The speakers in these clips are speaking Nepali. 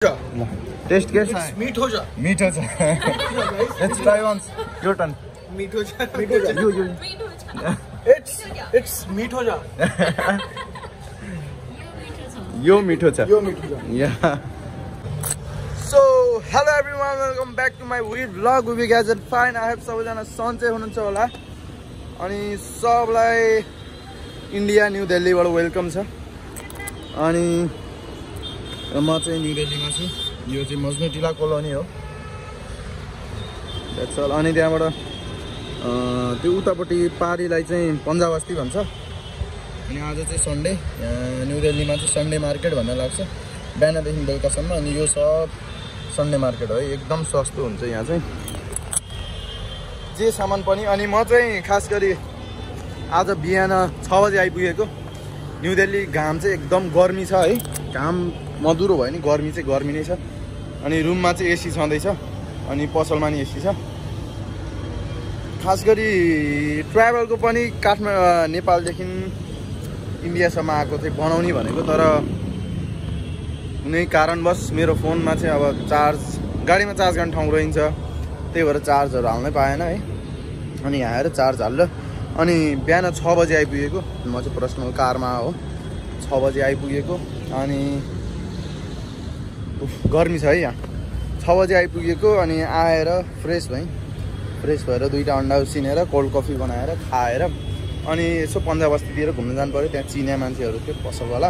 टेस्ट कैसा है? मीठो जा Let's try once. Your turn. मीठो जा You. It's मीठो जा Yo मीठो छ. Yeah. So hello everyone, welcome back to my weird vlog. We guys are fine. I have सबैजना सन्चै हुनुहुन्छ होला अनि सबलाई इन्डिया न्यू दिल्लीबाट वेलकम छ अनि म चाहिँ न्यू दिल्लीमा छु यो चाहिँ मजनू टिला कोलोनी हो द्याट्स अल अनि त्यहाँबाट त्यो उतापट्टि पारीलाई चाहिँ पन्जाब बस्ती भन्छ अनि आज चाहिँ सन्डे न्यू दिल्लीमा चाहिँ सन्डे मार्केट भन्ने लाग्छ बिहानदेखि बेलुकासम्म अनि यो सब सन्डे मार्केट हो एकदम सस्तो हुन्छ यहाँ चाहिँ जे सामान पनि अनि म चाहिँ खास गरी आज बिहान 6 बजे आइपुगेको न्यू दिल्ली घाम चाहिँ एकदम गर्मी छ है घाम मधुरो भयो नि गर्मी चाहिँ गर्मी नै छ अनि रुममा चाहिँ एसी छँदैछ अनि पसलमा नि एसी छ खास गरी ट्राभलको पनि नेपालदेखि इन्डियासम्म आएको चाहिँ बनाउने भनेको तर कुनै कारणवश मेरो फोनमा चाहिँ अब चार्ज गाडीमा चार्ज गर्ने ठाउँ रहन्छ त्यही भएर चार्जहरू हाल्नै पाएन है अनि यहाँ आएर चार्ज हाल्यो अनि बिहान 6 बजे आइपुगेको म चाहिँ पर्सनल कारमा हो 6 बजे आइपुगेको अनि गर्मी छ है यहाँ 6 बजे आइपुगेको अनि आएर फ्रेस भएर दुईटा अन्डा उसिनेर कोल्ड कफी बनाएर खाएर अनि यसो पन्जाब बस्तीतिर घुम्न जानु पर्यो त्यहाँ चिनिया मान्छेहरू थियो पसलवाला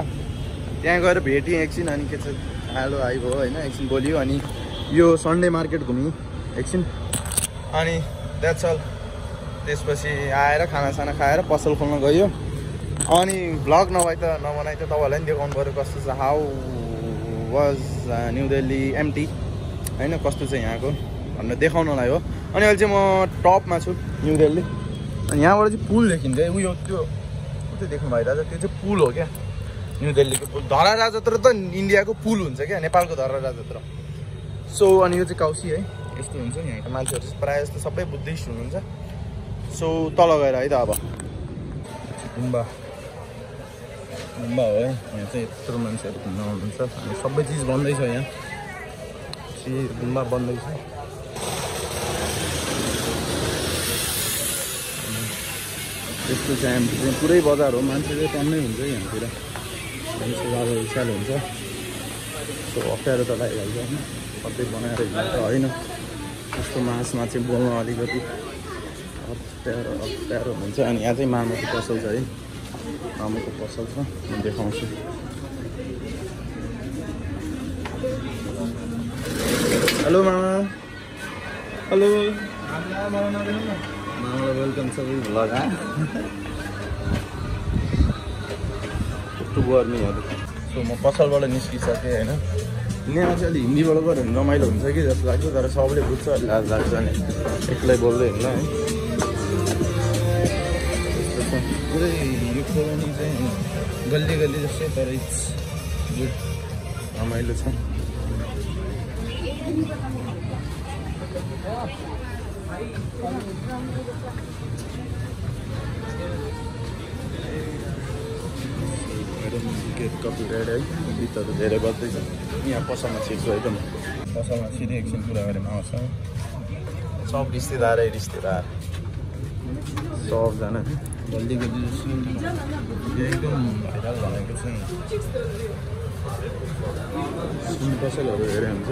त्यहाँ गएर भेटेँ एकछिन अनि के छ हेलो हाई भयो होइन एकछिन बोल्यो अनि यो सन्डे मार्केट घुम्यौँ एकछिन अनि द्याट्स अल त्यसपछि आएर खानासाना खाएर पसल खोल्न गयो अनि भ्लग नभए त नबनाइ त तपाईँहरूलाई पनि देखाउनु पऱ्यो कस्तो छ how was new Delhi empty होइन कस्तो छ यहाँको भनेर देखाउनलाई हो अनि अहिले चाहिँ म टपमा छु न्यू दिल्ली अनि यहाँबाट चाहिँ पुल देखिन्छ उयो त्यो देख्नु भइरहेछ त्यो चाहिँ पुल हो क्या न्यू दिल्लीको पुल धरा राजत्र त इन्डियाको पुल हुन्छ क्या नेपालको धरा राजत्र सो अनि यो चाहिँ काउसी है यस्तो हुन्छ यहाँको मान्छेहरू चाहिँ प्रायः जस्तो सबै बुद्धिस्ट हुनुहुन्छ सो तल गएर है त अब गुम्बा हो है यहाँ चाहिँ यत्रो मान्छेहरू घुम्न आउनुहुन्छ अनि सबै चिज बन्दैछ यहाँ गुम्बा बन्दैछ त्यस्तो चाहिँ पुरै बजार हो मान्छे चाहिँ टन्नै हुन्छ यहाँतिर मान्छे अब सानो हुन्छ सो अप्ठ्यारो त लागिहाल्छ होइन सबै बनाएर हिँड्नु त होइन त्यस्तो मासमा चाहिँ बोल्न अलिकति अप्ठ्यारो हुन्छ अनि यहाँ चाहिँ मामुको पसल छ है मामुको पसल छ म देखाउँछु हेलो मामा हेलो मामालाई वेलकम छ भ्लग कस्तो गर्मीहरू सो म पसलबाट निस्किसकेँ होइन यहाँ चाहिँ अलिक हिन्दीबाट गऱ्यो भने रमाइलो हुन्छ कि जस्तो लाग्छ तर सबले बुझ्छ अलिक लाज लाग्छ नि एक्लै बोल्दै हिँड्न है पुरै यो कोलोनी चाहिँ गल्ली जस्तै तर इट्स गुड रमाइलो छ कपिराइट है गीतहरू धेरै बज्दैछ यहाँ पसलमा छिर्छु है त म पसलमा छिरेँ एकछिन कुरा गरेर आउँछ सब रिश्तेदार सबजना गल्ली जस्तो एकदम भाइरल भनेको छ सुन पसलहरू धेरै हुन्छ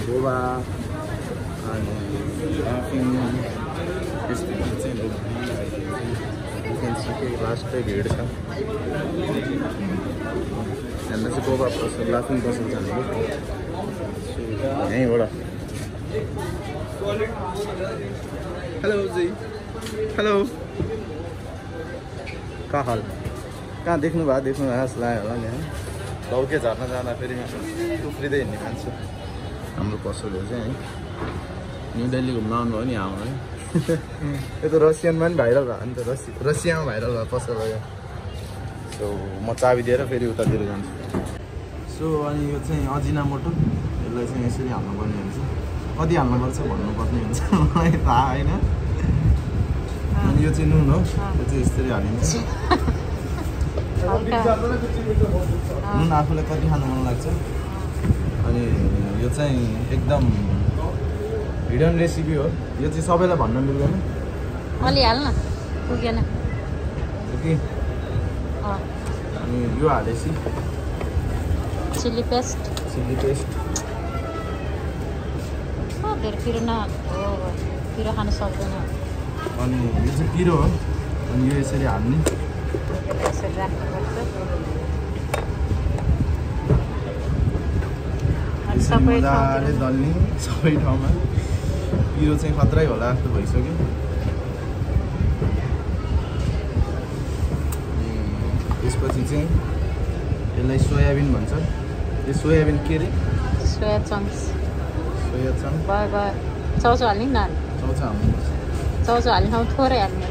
गोवा अनि लास्टै भिड छ त्यहाँनिर चाहिँ गोवा पसल लाफिङ पसल छ हाम्रो यहीँबाट हेलो जी हेलो कहाँ देख्नु भएको जस्तो लाग्यो होला नि लौके झर्न जाँदाखेरि उफ्रिँदै हिँड्ने मान्छे हाम्रो पसलहरू चाहिँ है न्यू दिल्ली घुम्न आउनुभयो नि आउनु है यो त रसियनमा पनि भाइरल भयो नि त रसियामा भाइरल भयो पसल हो सो म चाबी दिएर फेरि उतातिर जान्छु सो अनि यो चाहिँ अजिनामोटो यसलाई चाहिँ यसरी हाल्नुपर्ने हुन्छ कति हाल्नुपर्छ भन्नुपर्ने हुन्छ मलाई थाहा होइन अनि यो चाहिँ नुन हो यो चाहिँ यसरी हालिन्छ नुन आफूलाई कति खानु मन लाग्छ अनि यो चाहिँ एकदम हिडन रेसिपी हो यो चाहिँ सबैलाई भन्न मिल्दैन अलि हाल्न पुगेन अनि यो हालेपछि चिल्ली पेस्ट धेरै पिरो पिरो खान सक्दैन अनि यो चाहिँ पिरो हो अनि यो यसरी हाल्ने यसरी राख्नुपर्छ मजाले दल्ने सबै ठाउँमा पिरो चाहिँ खतरै होला जस्तो भइसक्यो त्यसपछि चाहिँ यसलाई सोयाबिन भन्छ यो सोयाबिन के अरे सोया चङ्क्स भयो चाउचाउ हाल्ने न चाउचाउ हाल्नुपर्छ चाउचाउ हाल्ने ठाउँ थोरै हाल्ने त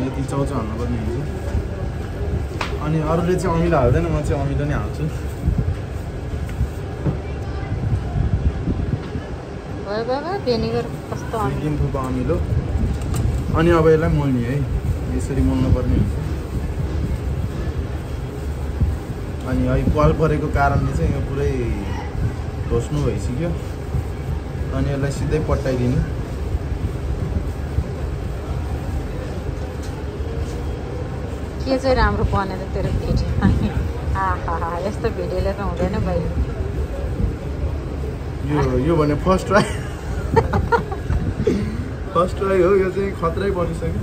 यति चाउचाउ हाल्नुपर्ने हुन्छ अनि अरूले चाहिँ अमिलो हाल्दैन म चाहिँ अमिलो नै हाल्छु भयो भेनिगर कस्तो 3 थोपा अमिलो अनि अब यसलाई मोल्ने है यसरी मोल्नु पर्ने हुन्छ अनि है पाल परेको कारणले चाहिँ यो पुरै धोस्नु भइसक्यो अनि यसलाई सिधै पट्टाइदिनु के चाहिँ राम्रो बनेर तेरो भिडियो आहा यस्तो भिडियोले त हुँदैन भाइ यो भने फर्स्ट ट्राई हो यो चाहिँ खतरै बनिसक्यो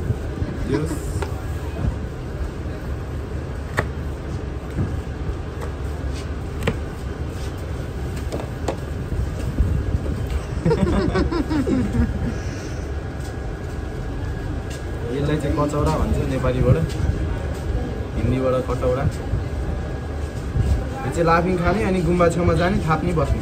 यसलाई चाहिँ कचौरा भन्छ नेपालीबाट हिन्दीबाट कटौरा यो चाहिँ लाफिङ खाने अनि गुम्बा छेउमा जाने थाप्ने बस्ने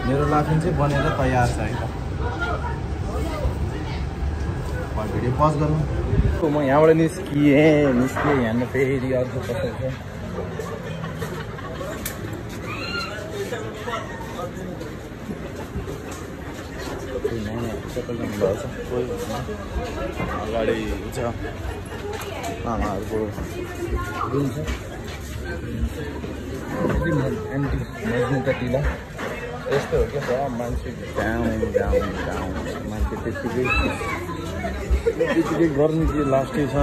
मेरो लाफिङ चाहिँ बनेर तयार छ है त भिडियो पज गर्नु म यहाँबाट निस्किएँ यहाँ फेरि अर्को पसेको अगाडि छ आमाहरूको रुम छ एन्टी मजनुका टिला यस्तो हो क्या सब मान्छे गाउँ मान्छे त्यतिकै गर्नु चाहिँ लास्टै छ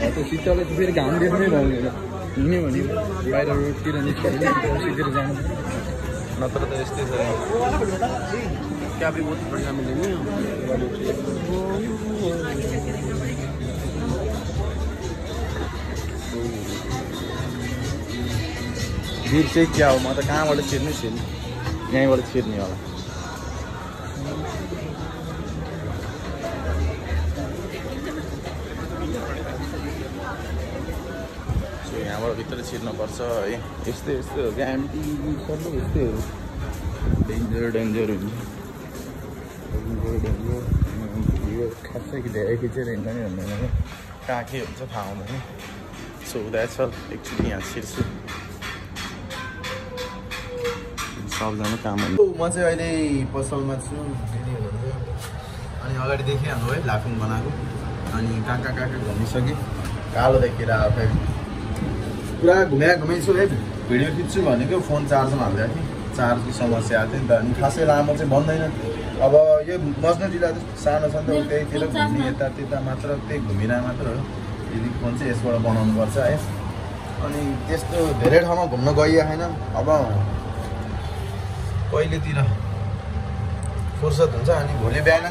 है त्यो शीतलले चाहिँ फेरि घाम देख्नै पाउँदैन हिँड्यो भने बाहिर रोडतिर निस्क्यो सिधै जानु नत्र त यस्तै छ क्या भी बहुत बढ़िया मिलेंगे भिड चाहिँ क्या हो म त कहाँबाट छिर्ने यहीँबाट छिर्ने होला यहाँबाट भित्र छिर्नुपर्छ है यस्तै हो क्या एम्टी सबै यस्तै हो डेन्जर हुन्छ यो खासै धेरै खिचेर हिँड्दा नि भन्दैन कहाँ के हुन्छ थाहा हुँदैन सो द्याट्स अल एकचोटि यहाँ छिर्छु सबजना काम म चाहिँ अहिले पसलमा छु अनि अगाडि देखिहाल्नु है लाफिङ बनाएको अनि कहाँ घुमिसकेँ कालो देखेर पुरा घुमाइछु है भिडियो खिच्छु भनेको फोन चार्जमा हाल्दै थिएँ चार्जको समस्या आएको थियो नि त अनि खासै लामो चाहिँ बन्दैन अब यो मजनु जिल्ला सानो छ नि त त्यहीतिर घुम्ने यता मात्र त्यही घुमिरहेको मात्र हो यदि फोन चाहिँ यसबाट बनाउनुपर्छ है अनि त्यस्तो धेरै ठाउँमा घुम्न गइएको छैन अब कहिलेतिर फुर्सद हुन्छ अनि भोलि बिहान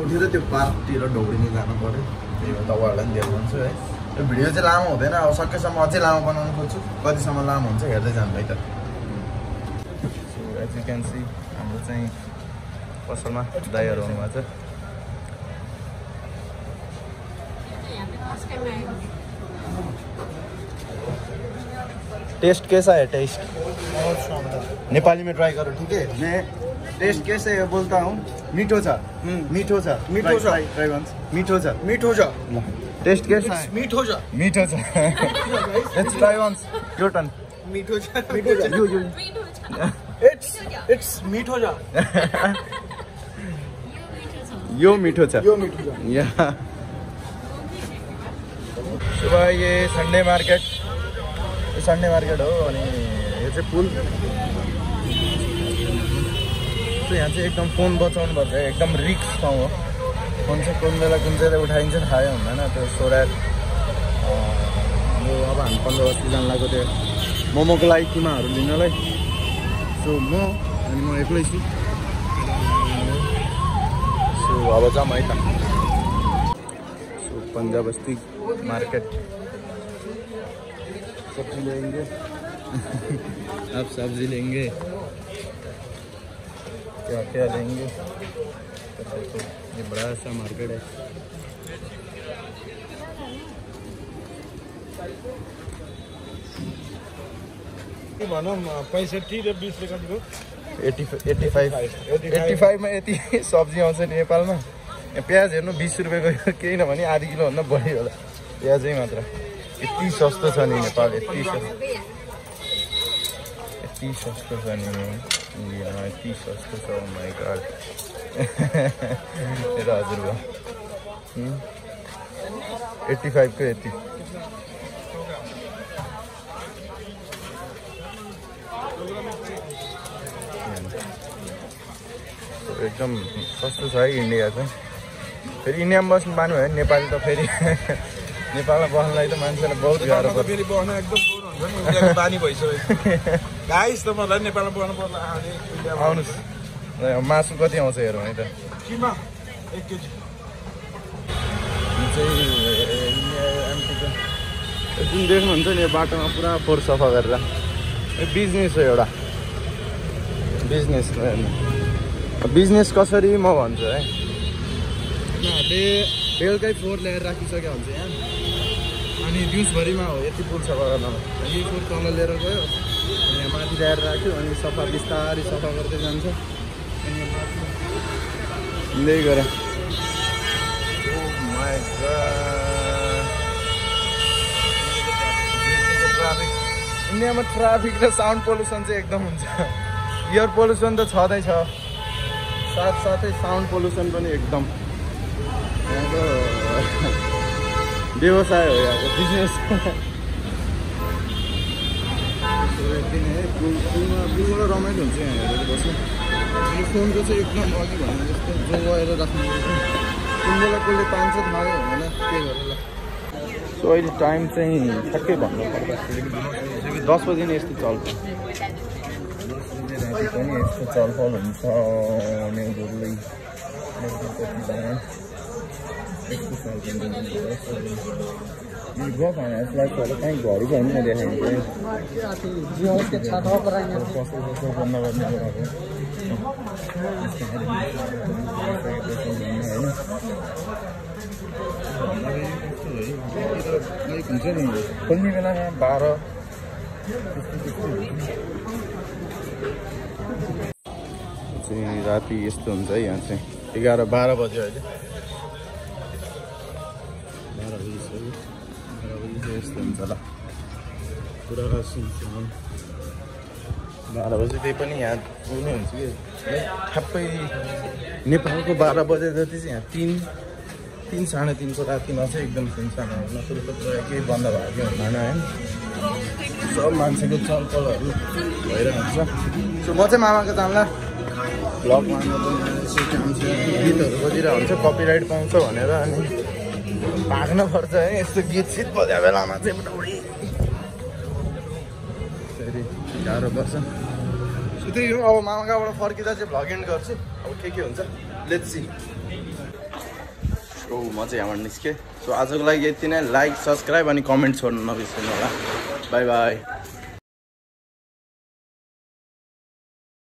उठेर त्यो पार्कतिर दौडिने जानु पऱ्यो त्यही हो तपाईँहरूलाई पनि देखाउँछु है यो भिडियो चाहिँ लामो हुँदैन अब सकेसम्म अझै लामो बनाउनु खोज्छु कतिसम्म लामो हुन्छ हेर्दै जानु है त so as you can see हाम्रो चाहिँ पसलमा दाइहरू आउनुभएको छ टेस्ट कैसा है टेस्ट नेपाली में ट्राई करो ठीक है मैं टेस्ट कैसे है बोलता हूँ मीठो छ ट्राई वन्स मीठो छ टेस्ट कैसा है मीठो छ let's try once your turn मीठो छ इट्स मिठो छ यो मिठो छ यो मिठो छ यहाँ सुबह ये संडे मार्केट हो अनि यो चाहिँ पुल यहाँ चाहिँ एकदम फोन बचाउनु पर्छ एकदम रिक्स ठाउँ हो फोन चाहिँ कुन बेला कुन चाहिँ उठाइन्छ थाहै हुँदैन त्यो सोराट अब हामी 15 बस्ती जान लाग्यो त्यो मोमोको लागि किमाहरू लिनलाई सो म अनि म एक्लै छु सो अब जाऊँ है त सो पंजाब बस्ती मार्केट सब्जी लेंगे अब सब्जी लेंगे क्या क्या लेंगे तो देखो ये बड़ा सा मार्केट है भनौँ 65 र 20 ले कतिको 85 मा यति सब्जी आउँछ नेपालमा प्याज हेर्नु 20 रुपैयाँको केही नभने आधी किलो भन्दा बढी होला प्याजै मात्र यति सस्तो छ नि नेपाल यति सस्तो छ नि इन्डियामा यति सस्तो छ माइ गॉड मेरो हजुरबा 85 को यति एकदम सस्तो छ है इन्डिया चाहिँ फेरि इन्डियामा बस्नु पानु भयो नेपाली त फेरि नेपालमा बस्नलाई त मान्छेलाई बहुत गाह्रो पर्छ फेरि बस्न एकदम बोर हुन्छ नि इन्डियाको बानी भइसक्यो गाइस त मलाई नेपालमा बस्नु पर्ला आउनुहोस् मासु कति आउँछ हेरौँ है त किमा 1 केजी चाहिँ एमपीको जुन देख्नुहुन्छ नि यो बाटोमा पुरा फोहोर सफा गरेर यो बिजनेस हो एउटा बिजनेस कसरी म भन्छु है उनीहरूले बेलुकै फोहोर ल्याएर राखिसक्यो हुन्छ यहाँ अनि दिउँसभरिमा हो यति पुल सफा गर्न यही फोहोर तल लिएर गयो अनि यहाँ माथि ल्याएर राख्यो अनि सफा बिस्तारै सफा गर्दै जान्छ अनि हिँड्दै गएर इन्डियामा ट्राफिक र साउन्ड पोल्युसन चाहिँ एकदम हुन्छ एयर पोल्युसन त छँदैछ साथसाथै साउन्ड पोल्युसन पनि एकदम यहाँको व्यवसाय हो यहाँको बिजनेस पुलमा रमाइलो हुन्छ यहाँ हेरेर बस्नु यो फोनको चाहिँ एकदम अघि भने जस्तो जोगाएर राख्नु कुन बेला कसले पान्छ थाहा हुँदैन के गरेर सो अहिले टाइम चाहिँ ठ्याक्कै भन्नु पर्दाखेरि 10 बजी नै यस्तो चल्छ राति पनि यस्तो चलफल हुन्छ नेगुरलै यस्तो गफ यसलाई कहीँ घरि पनि नदेखाइन्छ नगर्ने हुन्छ नि खोल्ने बेलामा 12 चाहिँ राति यस्तो हुन्छ है यहाँ चाहिँ 11-12 बज्यो अहिले 12 बजी यस्तो हुन्छ ल पुरा सुनसान 12 बजी त्यही पनि यहाँ उनी हुन्छ कि ठ्याप्पै नेपालको 12 बजे जति चाहिँ यहाँ 3-3:30 को रातिमा चाहिँ एकदम सुनसान हो नसुरु केही बन्द भएको हुँदैन है सब मान्छेको चलपलहरू भइरहेको हुन्छ सो म चाहिँ मामाको जान्ला ब्लगमा गीतहरू बजिरहेको हुन्छ कपिराइट पाउँछ भनेर अनि भाग्नुपर्छ है यस्तो गीत सित बजा बेलामा चाहिँ बुढी फेरि गाह्रो पर्छ सो त्यही हो अब मामाकाबाट फर्किँदा चाहिँ भ्लग एन्ड गर्छु अब के हुन्छ लेट्स सी सो म चाहिँ यहाँबाट निस्केँ सो आजको लागि यति नै लाइक सब्सक्राइब अनि कमेन्ट छोड्नु नबिर्सिनु होला बाई बाई